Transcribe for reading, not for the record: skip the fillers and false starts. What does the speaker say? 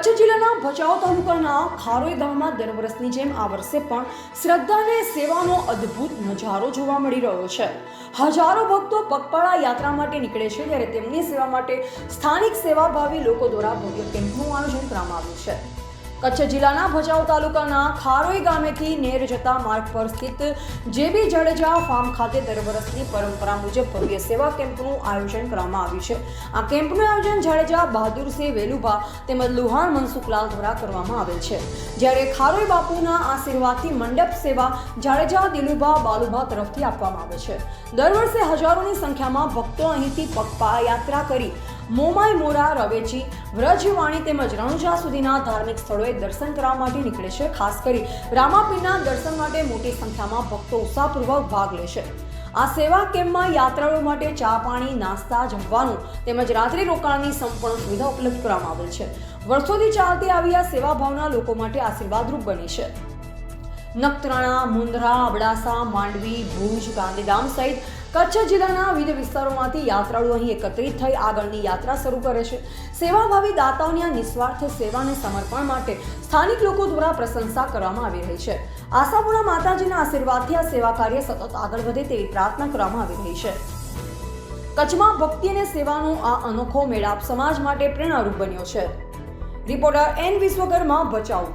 કચ્છ જિલ્લાના ભચાઉ તાલુકાના ખારોઈ ગામમાં દર વર્ષની જેમ આ વર્ષે પણ શ્રદ્ધા અને સેવાનો અદ્ભુત નજારો જોવા મળી રહ્યો છે। હજારો ભક્તો પગપાળા યાત્રા માટે નીકળે છે, ત્યારે તેમની સેવા માટે સ્થાનિક સેવાભાવી લોકો દ્વારા ભવ્ય કેમ્પનું આયોજન કરવામાં આવ્યું છે। કચ્છ જિલ્લાના ભચાઉ તાલુકાના ખારોઈ ગામેથી નેર જતા માર્ગ પર સ્થિત જેબી જડેજા ફાર્મ ખાતે દર વર્ષની પરંપરા મુજબ ભવ્ય સેવા કેમ્પનું આયોજન કરવામાં આવ્યું છે। આ કેમ્પનું આયોજન જાડેજા બહાદુરસિંહ વેલુભા તેમજ લુહાણ મનસુખલાલ દ્વારા કરવામાં આવેલ છે, જ્યારે ખારોઈ બાપુના આશીર્વાદથી મંડપ સેવા જાડેજા દિલુભા બાલુભા તરફથી આપવામાં આવે છે। દર વર્ષે હજારોની સંખ્યામાં ભક્તો અહીંથી પગપાળા યાત્રા કરી મોમાઈ મોરા, રવેચી, વ્રજવાણી તેમજ રણુજા સુધીના ધાર્મિક સ્થળોએ દર્શન કરવા માટે નીકળે છે। ખાસ કરી રામાપીરના દર્શન માટે મોટી સંખ્યામાં ભક્તો ઉત્સાહપૂર્વક ભાગ લે છે। આ સેવા કેમ્પમાં યાત્રાળુઓ માટે ચા પાણી, નાસ્તા, જમવાનું તેમજ રાત્રિ રોકાણની સંપૂર્ણ સુવિધા ઉપલબ્ધ કરવામાં આવેલ છે। વર્ષોથી ચાલતી આવી આ સેવા ભાવના લોકો માટે આશીર્વાદરૂપ બની છે। નખત્રાણા, મુંદ્રા, અબડાસા, માંડવી, ભુજ, ગાંધીધામ સહિત કચ્છ જિલ્લાના વિવિધ વિસ્તારોમાંથી યાત્રાળુઓ અહીં એકત્રિત થઈ આગળની યાત્રા શરૂ કરે છે। સેવાભાવી દાતાઓની આ નિસ્વાર્થ સેવા અને સમર્પણ માટે સ્થાનિક લોકો દ્વારા પ્રશંસા કરવામાં આવી રહી છે। આશાપુરા માતાજીના આશીર્વાદથી આ સેવા કાર્ય સતત આગળ વધે તેવી પ્રાર્થના કરવામાં આવી રહી છે। કચ્છમાં ભક્તિ અને સેવાનો આ અનોખો મેળાપ સમાજ માટે પ્રેરણારૂપ બન્યો છે। Reporter N Vishwakarma, Bhachau.